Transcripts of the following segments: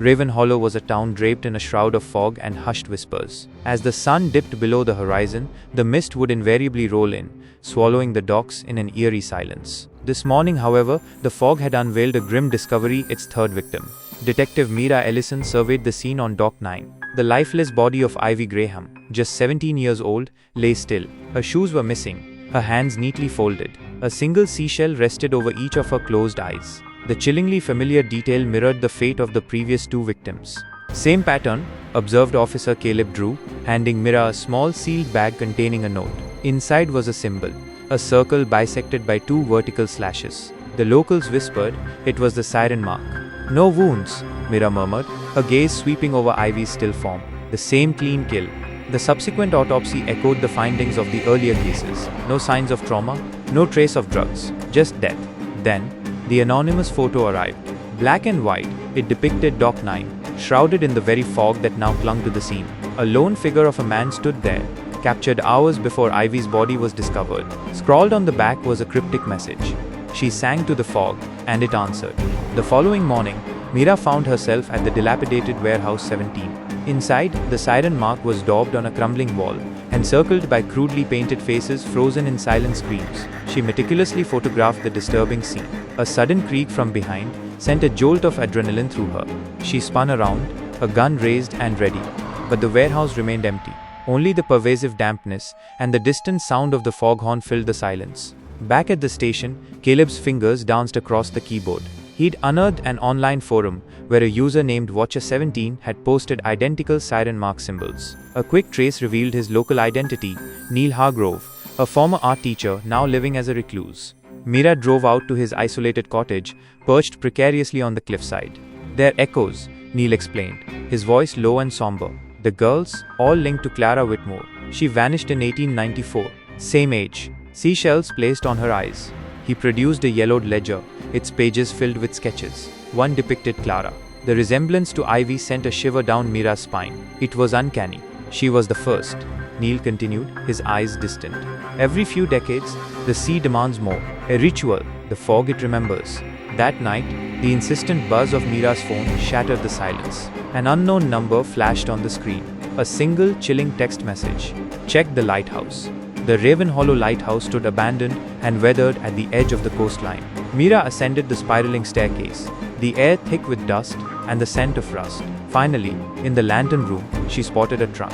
Ravenhollow was a town draped in a shroud of fog and hushed whispers. As the sun dipped below the horizon, the mist would invariably roll in, swallowing the docks in an eerie silence. This morning, however, the fog had unveiled a grim discovery, its third victim. Detective Mira Ellison surveyed the scene on Dock 9. The lifeless body of Ivy Graham, just 17 years old, lay still. Her shoes were missing, her hands neatly folded. A single seashell rested over each of her closed eyes. The chillingly familiar detail mirrored the fate of the previous two victims. Same pattern, observed Officer Caleb Drew, handing Mira a small sealed bag containing a note. Inside was a symbol, a circle bisected by two vertical slashes. The locals whispered it was the siren mark. "No wounds," Mira murmured, her gaze sweeping over Ivy's still form. The same clean kill. The subsequent autopsy echoed the findings of the earlier cases. No signs of trauma, no trace of drugs, just death. Then, the anonymous photo arrived. Black and white, it depicted Dock 9, shrouded in the very fog that now clung to the scene. A lone figure of a man stood there, captured hours before Ivy's body was discovered. Scrawled on the back was a cryptic message. She sang to the fog, and it answered. The following morning, Mira found herself at the dilapidated Warehouse 17. Inside, the siren mark was daubed on a crumbling wall, encircled by crudely painted faces frozen in silent screams. She meticulously photographed the disturbing scene. A sudden creak from behind sent a jolt of adrenaline through her. She spun around, a gun raised and ready. But the warehouse remained empty. Only the pervasive dampness and the distant sound of the foghorn filled the silence. Back at the station, Caleb's fingers danced across the keyboard. He'd unearthed an online forum where a user named Watcher17 had posted identical siren mark symbols. A quick trace revealed his local identity, Neil Hargrove, a former art teacher now living as a recluse. Mira drove out to his isolated cottage, perched precariously on the cliffside. "They're echoes," Neil explained, his voice low and somber. "The girls, all linked to Clara Whitmore. She vanished in 1894. Same age. Seashells placed on her eyes." He produced a yellowed ledger, its pages filled with sketches. One depicted Clara. The resemblance to Ivy sent a shiver down Mira's spine. It was uncanny. She was the first. Neil continued, his eyes distant. "Every few decades, the sea demands more. A ritual, the fog it remembers." That night, the insistent buzz of Mira's phone shattered the silence. An unknown number flashed on the screen. A single chilling text message. "Check the lighthouse." The Ravenhollow lighthouse stood abandoned and weathered at the edge of the coastline. Mira ascended the spiraling staircase, the air thick with dust and the scent of rust. Finally, in the lantern room, she spotted a trunk.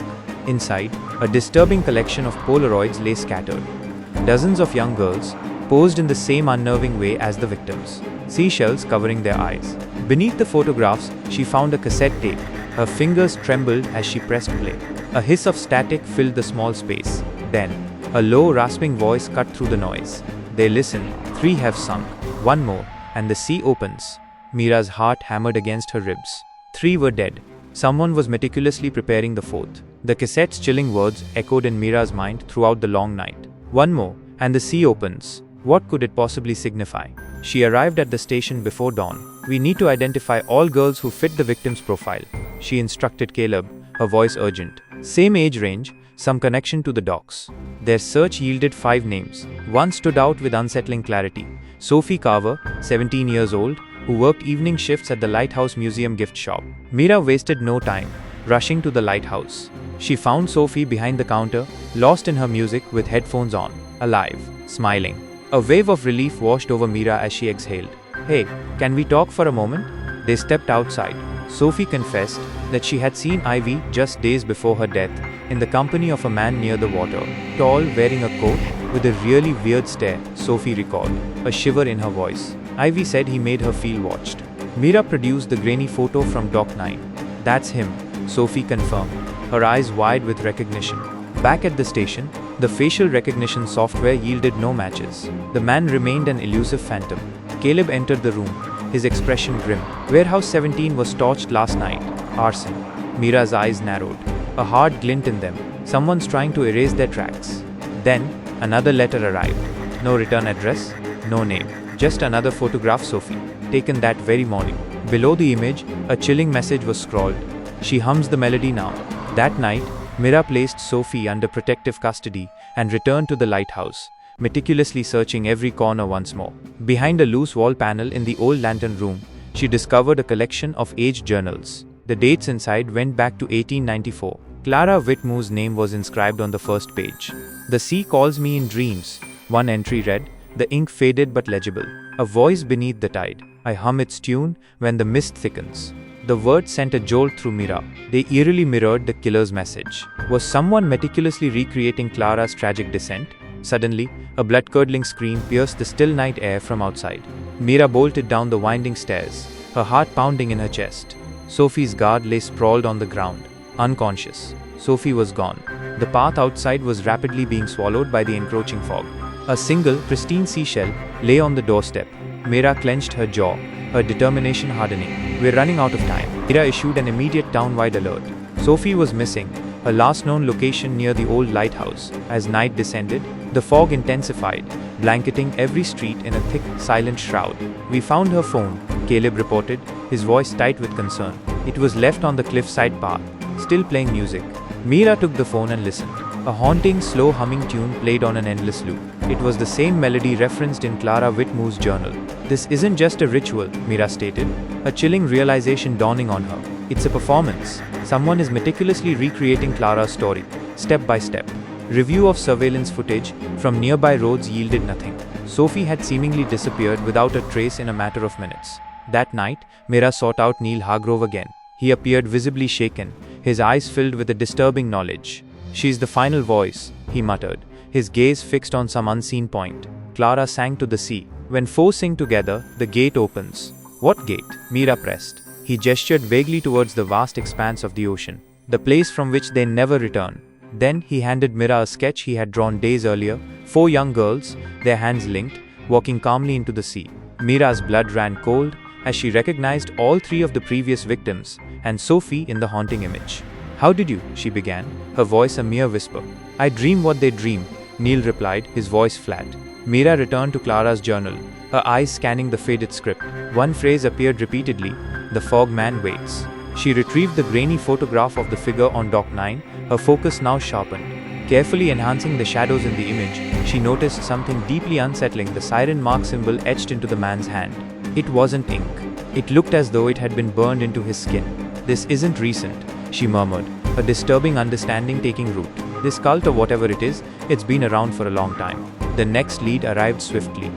Inside, a disturbing collection of Polaroids lay scattered. Dozens of young girls, posed in the same unnerving way as the victims, seashells covering their eyes. Beneath the photographs, she found a cassette tape. Her fingers trembled as she pressed play. A hiss of static filled the small space. Then, a low, rasping voice cut through the noise. They listen. 3 have sunk. 1 more, and the sea opens. Mira's heart hammered against her ribs. 3 were dead. Someone was meticulously preparing the 4th. The cassette's chilling words echoed in Mira's mind throughout the long night. 1 more, and the sea opens. What could it possibly signify? She arrived at the station before dawn. "We need to identify all girls who fit the victim's profile," she instructed Caleb, her voice urgent. Same age range, some connection to the docks. Their search yielded 5 names. One stood out with unsettling clarity. Sophie Carver, 17 years old, who worked evening shifts at the Lighthouse Museum gift shop. Mira wasted no time, rushing to the lighthouse. She found Sophie behind the counter, lost in her music with headphones on, alive, smiling. A wave of relief washed over Mira as she exhaled. "Hey, can we talk for a moment?" They stepped outside. Sophie confessed that she had seen Ivy just days before her death, in the company of a man near the water, tall, wearing a coat, with a really weird stare, Sophie recalled, a shiver in her voice. Ivy said he made her feel watched. Mira produced the grainy photo from Dock 9. "That's him," Sophie confirmed, her eyes wide with recognition. Back at the station, the facial recognition software yielded no matches. The man remained an elusive phantom. Caleb entered the room, his expression grim. "Warehouse 17 was torched last night. Arson." Mira's eyes narrowed, a hard glint in them. Someone's trying to erase their tracks. Then, another letter arrived. No return address, no name. Just another photograph, Sophie, taken that very morning. Below the image, a chilling message was scrawled. She hums the melody now. That night, Mira placed Sophie under protective custody and returned to the lighthouse, meticulously searching every corner once more. Behind a loose wall panel in the old lantern room, she discovered a collection of aged journals. The dates inside went back to 1894. Clara Whitmore's name was inscribed on the first page. "The sea calls me in dreams," one entry read, the ink faded but legible. "A voice beneath the tide. I hum its tune when the mist thickens." The words sent a jolt through Mira. They eerily mirrored the killer's message. Was someone meticulously recreating Clara's tragic descent? Suddenly, a blood-curdling scream pierced the still night air from outside. Mira bolted down the winding stairs, her heart pounding in her chest. Sophie's guard lay sprawled on the ground, unconscious. Sophie was gone. The path outside was rapidly being swallowed by the encroaching fog. A single, pristine seashell lay on the doorstep. Mira clenched her jaw, her determination hardening. "We're running out of time." Mira issued an immediate town-wide alert. Sophie was missing, her last known location near the old lighthouse. As night descended, the fog intensified, blanketing every street in a thick, silent shroud. "We found her phone," Caleb reported, his voice tight with concern. "It was left on the cliffside path, still playing music." Mira took the phone and listened. A haunting, slow humming tune played on an endless loop. It was the same melody referenced in Clara Whitmore's journal. "This isn't just a ritual," Mira stated, a chilling realization dawning on her. "It's a performance. Someone is meticulously recreating Clara's story, step by step." Review of surveillance footage from nearby roads yielded nothing. Sophie had seemingly disappeared without a trace in a matter of minutes. That night, Mira sought out Neil Hargrove again. He appeared visibly shaken, his eyes filled with a disturbing knowledge. "She's the final voice," he muttered, his gaze fixed on some unseen point. Clara sank to the sea. "When four sing together, the gate opens." "What gate?" Mira pressed. He gestured vaguely towards the vast expanse of the ocean, the place from which they never return. Then he handed Mira a sketch he had drawn days earlier, four young girls, their hands linked, walking calmly into the sea. Mira's blood ran cold as she recognized all three of the previous victims, and Sophie in the haunting image. "How did you?" she began, her voice a mere whisper. "I dream what they dream," Neil replied, his voice flat. Mira returned to Clara's journal, her eyes scanning the faded script. One phrase appeared repeatedly: "The fog man waits." She retrieved the grainy photograph of the figure on Dock 9, her focus now sharpened. Carefully enhancing the shadows in the image, she noticed something deeply unsettling: the siren mark symbol etched into the man's hand. It wasn't ink. It looked as though it had been burned into his skin. "This isn't recent," she murmured, a disturbing understanding taking root. "This cult or whatever it is, it's been around for a long time." The next lead arrived swiftly.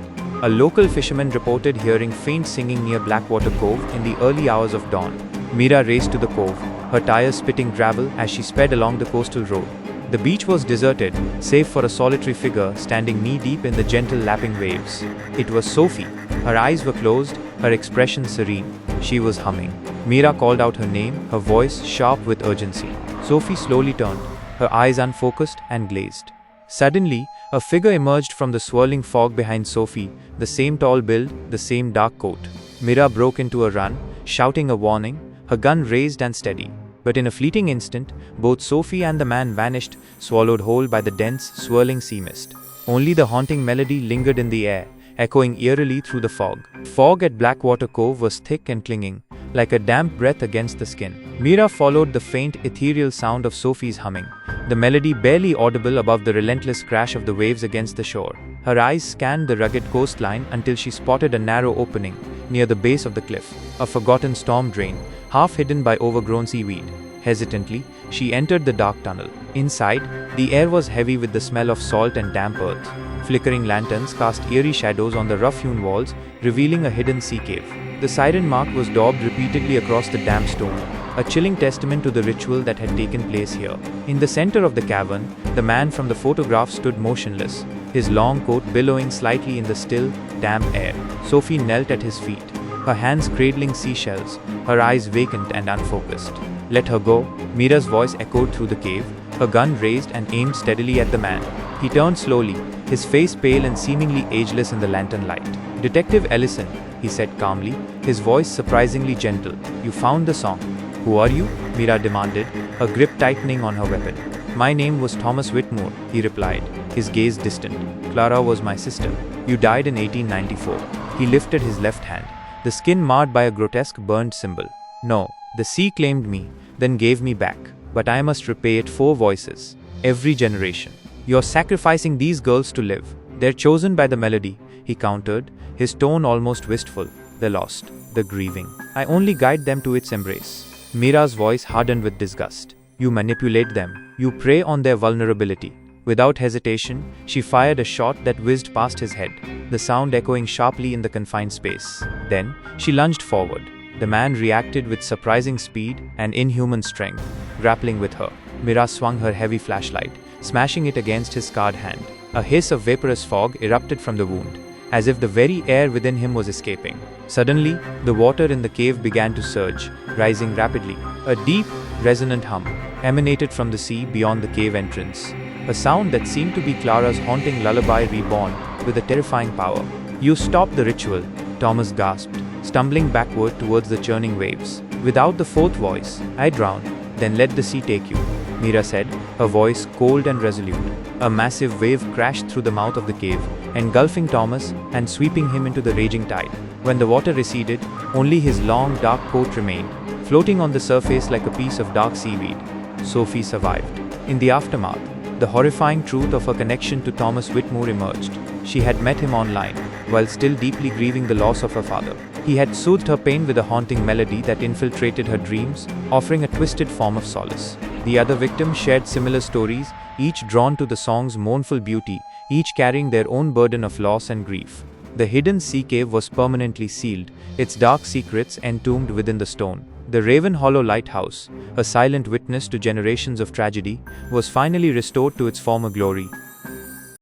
A local fisherman reported hearing faint singing near Blackwater Cove in the early hours of dawn. Mira raced to the cove, her tires spitting gravel as she sped along the coastal road. The beach was deserted, save for a solitary figure standing knee-deep in the gentle lapping waves. It was Sophie. Her eyes were closed, her expression serene. She was humming. Mira called out her name, her voice sharp with urgency. Sophie slowly turned, her eyes unfocused and glazed. Suddenly, a figure emerged from the swirling fog behind Sophie, the same tall build, the same dark coat. Mira broke into a run, shouting a warning, her gun raised and steady. But in a fleeting instant, both Sophie and the man vanished, swallowed whole by the dense, swirling sea mist. Only the haunting melody lingered in the air, echoing eerily through the fog. Fog at Blackwater Cove was thick and clinging, like a damp breath against the skin. Mira followed the faint, ethereal sound of Sophie's humming, the melody barely audible above the relentless crash of the waves against the shore. Her eyes scanned the rugged coastline until she spotted a narrow opening near the base of the cliff, a forgotten storm drain, half hidden by overgrown seaweed. Hesitantly, she entered the dark tunnel. Inside, the air was heavy with the smell of salt and damp earth. Flickering lanterns cast eerie shadows on the rough-hewn walls, revealing a hidden sea cave. The siren mark was daubed repeatedly across the damp stone, a chilling testament to the ritual that had taken place here. In the center of the cavern, the man from the photograph stood motionless, his long coat billowing slightly in the still, damp air. Sophie knelt at his feet, her hands cradling seashells, her eyes vacant and unfocused. "Let her go," Mira's voice echoed through the cave, her gun raised and aimed steadily at the man. He turned slowly, his face pale and seemingly ageless in the lantern light. "Detective Ellison," he said calmly, his voice surprisingly gentle. "You found the song." "Who are you?" Mira demanded, her grip tightening on her weapon. "My name was Thomas Whitmore," he replied, his gaze distant. "Clara was my sister. You died in 1894. He lifted his left hand, the skin marred by a grotesque burned symbol. "No, the sea claimed me, then gave me back. But I must repay it 4 voices. Every generation. You're sacrificing these girls to live. They're chosen by the melody," he countered, his tone almost wistful. the lost, the grieving. I only guide them to its embrace. Mira's voice hardened with disgust. You manipulate them. You prey on their vulnerability. Without hesitation, she fired a shot that whizzed past his head, the sound echoing sharply in the confined space. Then, she lunged forward. The man reacted with surprising speed and inhuman strength, grappling with her. Mira swung her heavy flashlight, smashing it against his scarred hand. A hiss of vaporous fog erupted from the wound, as if the very air within him was escaping. Suddenly, the water in the cave began to surge, rising rapidly. A deep, resonant hum emanated from the sea beyond the cave entrance, a sound that seemed to be Clara's haunting lullaby reborn with a terrifying power. You stopped the ritual, Thomas gasped, stumbling backward towards the churning waves. Without the fourth voice, I drowned, then let the sea take you, Mira said, her voice cold and resolute. A massive wave crashed through the mouth of the cave, engulfing Thomas and sweeping him into the raging tide. When the water receded, only his long, dark coat remained, floating on the surface like a piece of dark seaweed. Sophie survived. In the aftermath, the horrifying truth of her connection to Thomas Whitmore emerged. She had met him online, while still deeply grieving the loss of her father. He had soothed her pain with a haunting melody that infiltrated her dreams, offering a twisted form of solace. The other victims shared similar stories, each drawn to the song's mournful beauty, each carrying their own burden of loss and grief. The hidden sea cave was permanently sealed, its dark secrets entombed within the stone. The Ravenhollow lighthouse, a silent witness to generations of tragedy, was finally restored to its former glory,